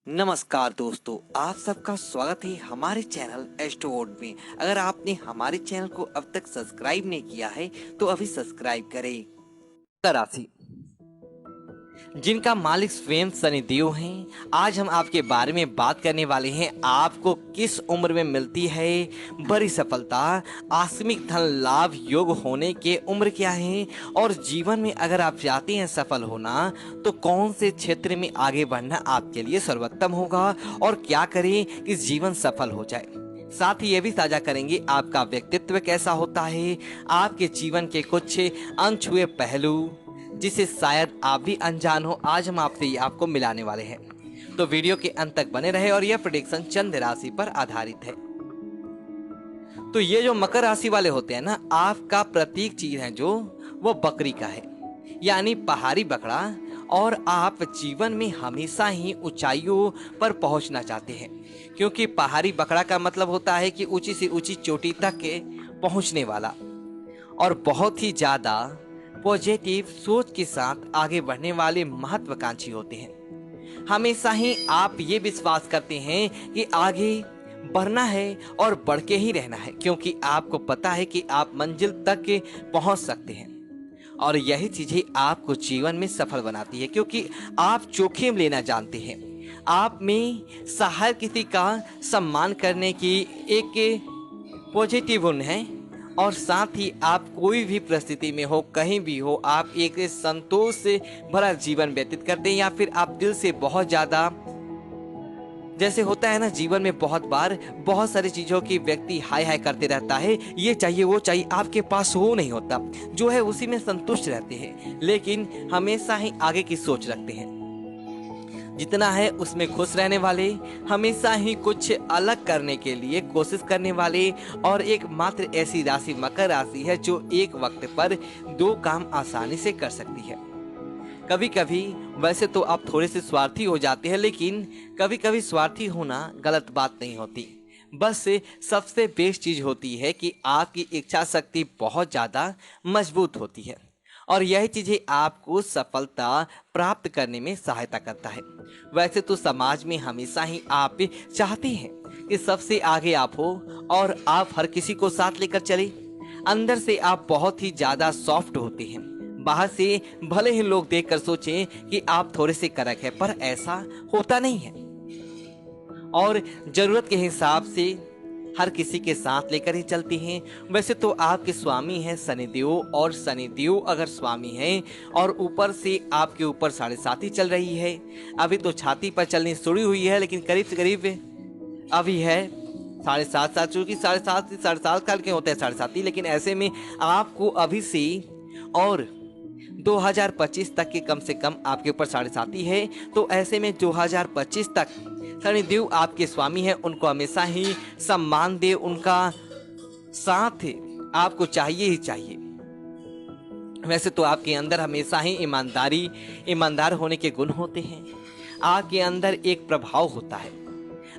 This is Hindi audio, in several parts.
नमस्कार दोस्तों, आप सबका स्वागत है हमारे चैनल एस्ट्रोवर्ड में। अगर आपने हमारे चैनल को अब तक सब्सक्राइब नहीं किया है तो अभी सब्सक्राइब करें। मकर राशि, जिनका मालिक स्वयं शनिदेव हैं, आज हम आपके बारे में बात करने वाले हैं। आपको किस उम्र में मिलती है बड़ी सफलता, आकस्मिक धन लाभ योग होने के उम्र क्या है, और जीवन में अगर आप चाहते हैं सफल होना तो कौन से क्षेत्र में आगे बढ़ना आपके लिए सर्वोत्तम होगा और क्या करें कि जीवन सफल हो जाए। साथ ही ये भी साझा करेंगे आपका व्यक्तित्व कैसा होता है, आपके जीवन के कुछ अनछुए पहलू जिसे शायद आप भी अनजान हो, आज हम आपसे ये आपको मिलाने वाले हैं। तो वीडियो के अंत तक बने रहे और यह प्रेडिक्शन चंद्र राशि पर आधारित है। तो ये जो मकर राशि वाले होते हैं ना, आपका प्रतीक चीज है जो वो बकरी का है, यानी पहाड़ी बकरा। और आप जीवन में हमेशा ही ऊंचाइयों पर पहुंचना चाहते हैं, क्योंकि पहाड़ी बकरा का मतलब होता है कि ऊंची से ऊंची चोटी तक के पहुंचने वाला और बहुत ही ज्यादा पॉजिटिव सोच के साथ आगे बढ़ने वाले महत्वाकांक्षी होते हैं। हमेशा ही आप ये विश्वास करते हैं कि आगे बढ़ना है और बढ़ के ही रहना है, क्योंकि आपको पता है कि आप मंजिल तक पहुंच सकते हैं। और यही चीजें आपको जीवन में सफल बनाती है, क्योंकि आप जोखिम लेना जानते हैं। आप में हर किसी का सम्मान करने की एक पॉजिटिव गुण है। और साथ ही आप कोई भी परिस्थिति में हो, कहीं भी हो, आप एक संतोष से भरा जीवन व्यतीत करते हैं, या फिर आप दिल से बहुत ज्यादा, जैसे होता है ना जीवन में बहुत बार बहुत सारी चीजों की व्यक्ति हाय हाय करते रहता है, ये चाहिए वो चाहिए, आपके पास वो नहीं होता, जो है उसी में संतुष्ट रहते हैं, लेकिन हमेशा ही आगे की सोच रखते हैं। जितना है उसमें खुश रहने वाले, हमेशा ही कुछ अलग करने के लिए कोशिश करने वाले, और एकमात्र ऐसी राशि मकर राशि है जो एक वक्त पर दो काम आसानी से कर सकती है। कभी कभी वैसे तो आप थोड़े से स्वार्थी हो जाते हैं, लेकिन कभी कभी स्वार्थी होना गलत बात नहीं होती। बस सबसे बेस्ट चीज होती है कि आपकी इच्छा शक्ति बहुत ज्यादा मजबूत होती है, और यही चीजें आपको सफलता प्राप्त करने में सहायता करता है। वैसे तो समाज में हमेशा ही आप चाहते हैं कि सबसे आगे आप हो और आप हर किसी को साथ लेकर चले। अंदर से आप बहुत ही ज्यादा सॉफ्ट होते हैं। बाहर से भले ही लोग देखकर सोचें कि आप थोड़े से कड़क है, पर ऐसा होता नहीं है। और जरूरत के हिसाब से हर किसी के साथ लेकर ही चलती हैं। वैसे तो आपके स्वामी हैं शनिदेव, और शनिदेव अगर स्वामी हैं और ऊपर से आपके ऊपर 7.5 चल रही है, अभी तो छाती पर चलनी शुरू हुई है, लेकिन करीब से करीब अभी है 7.5 साल, चूंकि 7.5 साल के होते हैं 7.5, लेकिन ऐसे में आपको अभी से और 2025 तक के कम से कम आपके ऊपर 7.5 है। तो ऐसे में 2025 तक शनिदेव आपके स्वामी हैं, उनको हमेशा ही सम्मान दे, उनका साथ आपको चाहिए ही चाहिए। वैसे तो आपके अंदर हमेशा ही ईमानदार होने के गुण होते हैं। आपके अंदर एक प्रभाव होता है,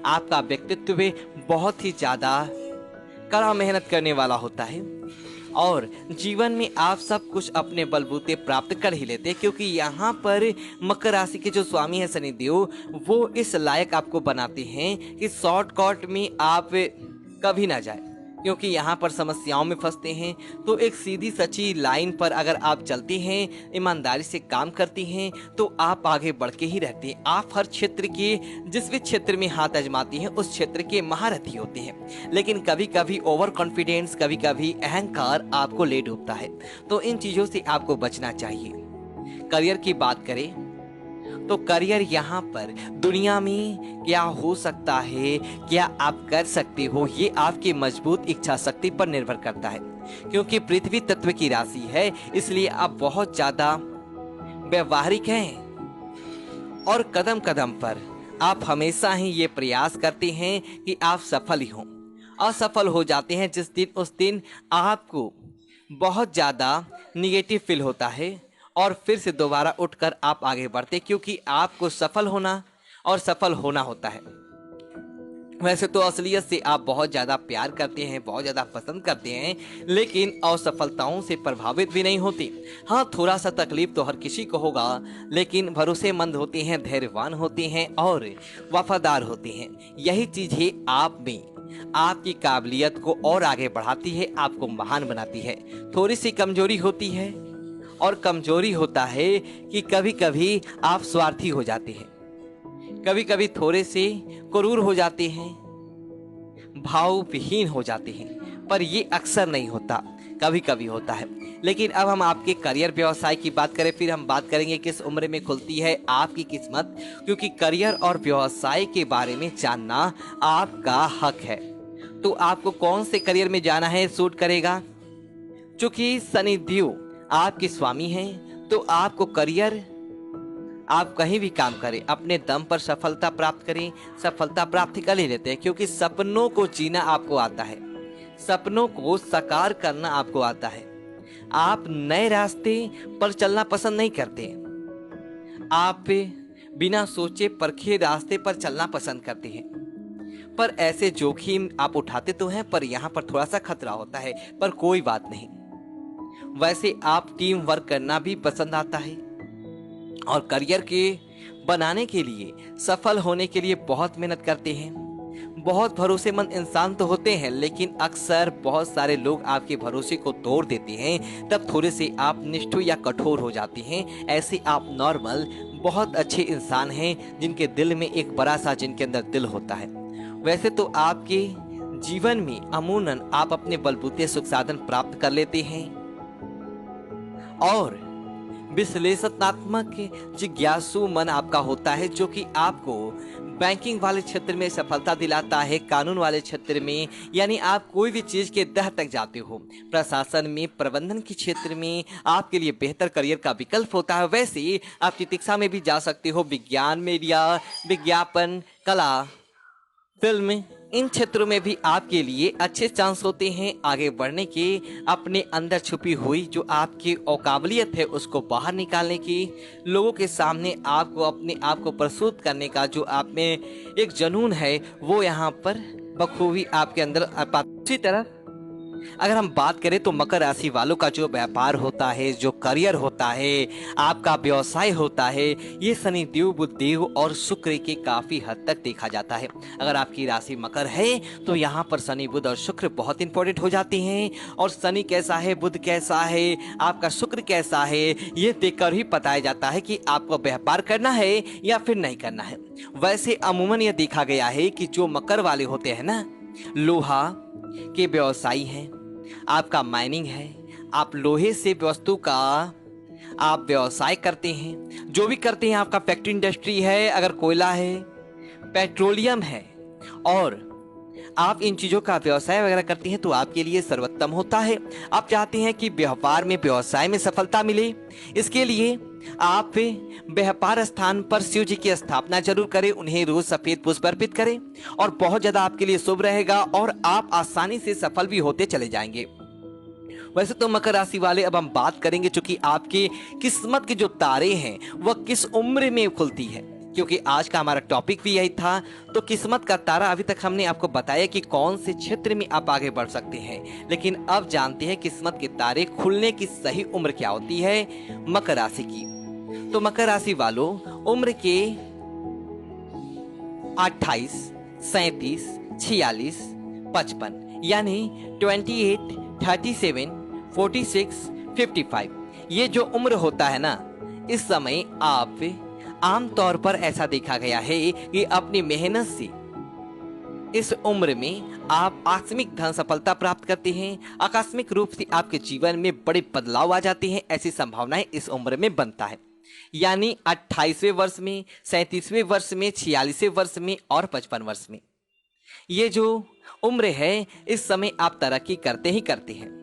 आपका व्यक्तित्व बहुत ही ज्यादा कड़ा मेहनत करने वाला होता है, और जीवन में आप सब कुछ अपने बलबूते प्राप्त कर ही लेते हैं, क्योंकि यहाँ पर मकर राशि के जो स्वामी है शनिदेव, वो इस लायक आपको बनाते हैं कि शॉर्टकट में आप कभी ना जाए, क्योंकि यहाँ पर समस्याओं में फंसते हैं। तो एक सीधी सच्ची लाइन पर अगर आप चलते हैं, ईमानदारी से काम करते हैं, तो आप आगे बढ़ के ही रहते हैं। आप हर क्षेत्र के, जिस भी क्षेत्र में हाथ आजमाती हैं, उस क्षेत्र के महारथी होते हैं। लेकिन कभी कभी ओवर कॉन्फिडेंस, कभी कभी अहंकार आपको ले डूबता है, तो इन चीजों से आपको बचना चाहिए। करियर की बात करें तो करियर यहाँ पर दुनिया में क्या हो सकता है, क्या आप कर सकते हो, ये आपकी मजबूत इच्छा शक्ति पर निर्भर करता है। क्योंकि पृथ्वी तत्व की राशि है, इसलिए आप बहुत ज्यादा व्यवहारिक हैं, और कदम कदम पर आप हमेशा ही ये प्रयास करते हैं कि आप सफल ही हों। असफल हो जाते हैं जिस दिन, उस दिन आपको बहुत ज्यादा निगेटिव फील होता है, और फिर से दोबारा उठकर आप आगे बढ़ते, क्योंकि आपको सफल होना और सफल होना होता है। वैसे तो असलियत से आप बहुत ज़्यादा प्यार करते हैं, बहुत ज़्यादा पसंद करते हैं, लेकिन असफलताओं से प्रभावित भी नहीं होते। हाँ, थोड़ा सा तकलीफ तो हर किसी को होगा, लेकिन भरोसेमंद होते हैं, धैर्यवान होते हैं और वफादार होते हैं। यही चीज़ है आप में, आपकी काबिलियत को और आगे बढ़ाती है, आपको महान बनाती है। थोड़ी सी कमजोरी होती है, और कमजोरी होता है कि कभी कभी आप स्वार्थी हो जाते हैं, कभी कभी थोड़े से क्रूर हो जाते हैं, भावविहीन हो जाते हैं, पर ये अक्सर नहीं होता, कभी कभी होता है। लेकिन अब हम आपके करियर व्यवसाय की बात करें, फिर हम बात करेंगे किस उम्र में खुलती है आपकी किस्मत, क्योंकि करियर और व्यवसाय के बारे में जानना आपका हक है। तो आपको कौन से करियर में जाना है, सूट करेगा। चूंकि शनिदेव आपके स्वामी हैं, तो आपको करियर, आप कहीं भी काम करें, अपने दम पर सफलता प्राप्त करें, सफलता प्राप्त कर ही लेते हैं, क्योंकि सपनों को जीना आपको आता है, सपनों को साकार करना आपको आता है। आप नए रास्ते पर चलना पसंद नहीं करते, आप बिना सोचे परखे रास्ते पर चलना पसंद करते हैं। पर ऐसे जोखिम आप उठाते तो हैं, पर यहाँ पर थोड़ा सा खतरा होता है, पर कोई बात नहीं। वैसे आप टीम वर्क करना भी पसंद आता है, और करियर के बनाने के लिए, सफल होने के लिए बहुत मेहनत करते हैं। बहुत भरोसेमंद इंसान तो होते हैं, लेकिन अक्सर बहुत सारे लोग आपके भरोसे को तोड़ देते हैं, तब थोड़े से आप निष्ठुर या कठोर हो जाते हैं। ऐसे आप नॉर्मल बहुत अच्छे इंसान हैं, जिनके दिल में एक बड़ा सा, जिनके अंदर दिल होता है। वैसे तो आपके जीवन में अमूमन आप अपने बलबूते सुख साधन प्राप्त कर लेते हैं, और विश्लेषणात्मक जिज्ञासु मन आपका होता है, जो कि आपको बैंकिंग वाले क्षेत्र में सफलता दिलाता है, कानून वाले क्षेत्र में, यानी आप कोई भी चीज़ के तह तक जाते हो। प्रशासन में, प्रबंधन के क्षेत्र में आपके लिए बेहतर करियर का विकल्प होता है। वैसे आप चिकित्सा में भी जा सकते हो, विज्ञान, मीडिया, विज्ञापन, कला, फिल्म, इन क्षेत्रों में भी आपके लिए अच्छे चांस होते हैं आगे बढ़ने के। अपने अंदर छुपी हुई जो आपकी काबिलियत है, उसको बाहर निकालने की, लोगों के सामने आपको अपने आप को प्रस्तुत करने का जो आप में एक जुनून है, वो यहाँ पर बखूबी आपके अंदर। दूसरी तरफ अगर हम बात करें तो मकर राशि वालों का जो व्यापार होता है, जो करियर होता है, आपका व्यवसाय होता है, ये शनिदेव, बुधदेव और शुक्र के काफी हद तक देखा जाता है। अगर आपकी राशि मकर है तो यहाँ पर शनि, बुध और शुक्र बहुत इंपॉर्टेंट हो जाते हैं। और शनि कैसा है, बुध कैसा है, आपका शुक्र कैसा है, ये देखकर ही बताया जाता है कि आपको व्यापार करना है या फिर नहीं करना है। वैसे अमूमन यह देखा गया है कि जो मकर वाले होते हैं ना, लोहा के व्यवसायी हैं, आपका माइनिंग है, आप लोहे से वस्तु का आप व्यवसाय करते हैं, जो भी करते हैं, आपका फैक्ट्री इंडस्ट्री है, अगर कोयला है, पेट्रोलियम है, और आप इन चीज़ों का व्यवसाय वगैरह करते हैं, तो आपके लिए सर्वोत्तम होता है। आप चाहते हैं कि व्यापार में, व्यवसाय में सफलता मिले, इसके लिए आप व्यापार स्थान पर शिव जी की स्थापना जरूर करें, उन्हें रोज सफेद पुष्प अर्पित करें, और बहुत ज्यादा आपके लिए शुभ रहेगा, और आप आसानी से सफल भी होते चले जाएंगे। वैसे तो मकर राशि वाले, अब हम बात करेंगे चूंकि आपके किस्मत के जो तारे हैं वह किस उम्र में खुलती है, क्योंकि आज का हमारा टॉपिक भी यही था। तो किस्मत का तारा अभी तक हमने आपको बताया कि कौन से क्षेत्र में आप आगे बढ़ सकते हैं, लेकिन अब जानते हैं किस्मत के तारे खुलने की सही उम्र क्या होती है मकर राशि की। तो मकर राशि वालों, उम्र के 28, 37, 46, 55, यानी 28, 37, 46, 55, ये जो उम्र होता है ना, इस समय आप आमतौर पर ऐसा देखा गया है कि अपनी मेहनत से इस उम्र में आप आकस्मिक धन सफलता प्राप्त करते हैं, आकस्मिक रूप से आपके जीवन में बड़े बदलाव आ जाते हैं, ऐसी संभावनाएं इस उम्र में बनता है। यानी 28वें वर्ष में, 37वें वर्ष में, 46वें वर्ष में और 55 वर्ष में, ये जो उम्र है, इस समय आप तरक्की करते ही करते हैं।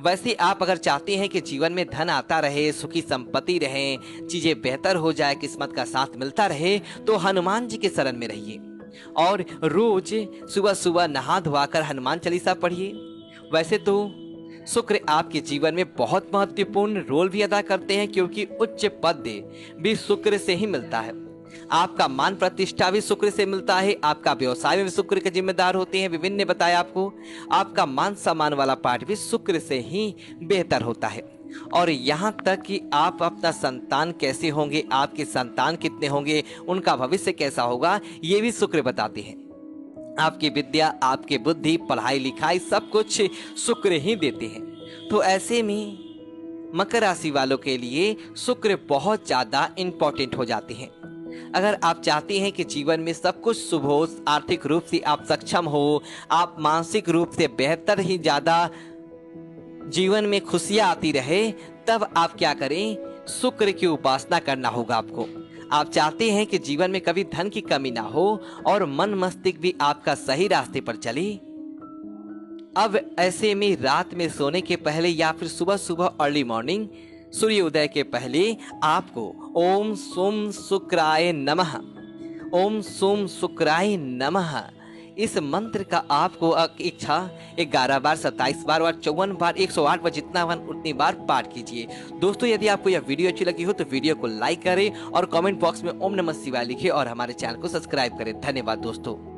वैसे आप अगर चाहते हैं कि जीवन में धन आता रहे, सुखी संपत्ति रहे, चीजें बेहतर हो जाए, किस्मत का साथ मिलता रहे, तो हनुमान जी के शरण में रहिए, और रोज सुबह सुबह नहा धोकर हनुमान चालीसा पढ़िए। वैसे तो शुक्र आपके जीवन में बहुत महत्वपूर्ण रोल भी अदा करते हैं, क्योंकि उच्च पद भी शुक्र से ही मिलता है। आपका मान प्रतिष्ठा भी शुक्र से मिलता है, आपका व्यवसाय में भी शुक्र के जिम्मेदार होते हैं। विभिन्न ने बताया आपको, आपका मान सम्मान वाला पार्ट भी शुक्र से ही बेहतर होता है। और यहाँ तक कि आप अपना संतान कैसे होंगे, आपके संतान कितने होंगे, उनका भविष्य कैसा होगा, ये भी शुक्र बताते हैं। आपकी विद्या, आपकी बुद्धि, पढ़ाई लिखाई सब कुछ शुक्र ही देते हैं। तो ऐसे में मकर राशि वालों के लिए शुक्र बहुत ज्यादा इंपॉर्टेंट हो जाते हैं। अगर आप चाहते हैं कि जीवन में सब कुछ शुभ हो, आर्थिक रूप से आप सक्षम हो, आप मानसिक रूप से बेहतर ही ज्यादा जीवन में खुशियां आती रहे, तब आप क्या करें, शुक्र की उपासना करना होगा आपको। आप चाहते हैं कि जीवन में कभी धन की कमी ना हो और मन मस्तिष्क भी आपका सही रास्ते पर चले। अब ऐसे में रात में सोने के पहले या फिर सुबह सुबह अर्ली मॉर्निंग सूर्योदय के पहले आपको ओम सोम शुक्राय नमः, ओम सोम शुक्राय नमः, इस मंत्र का आपको इच्छा 11 बार, 27 बार और 54 बार, 108 बार, जितना बार उतनी बार पाठ कीजिए। दोस्तों, यदि आपको यह वीडियो अच्छी लगी हो तो वीडियो को लाइक करें और कमेंट बॉक्स में ओम नमः शिवाय लिखें और हमारे चैनल को सब्सक्राइब करें। धन्यवाद दोस्तों।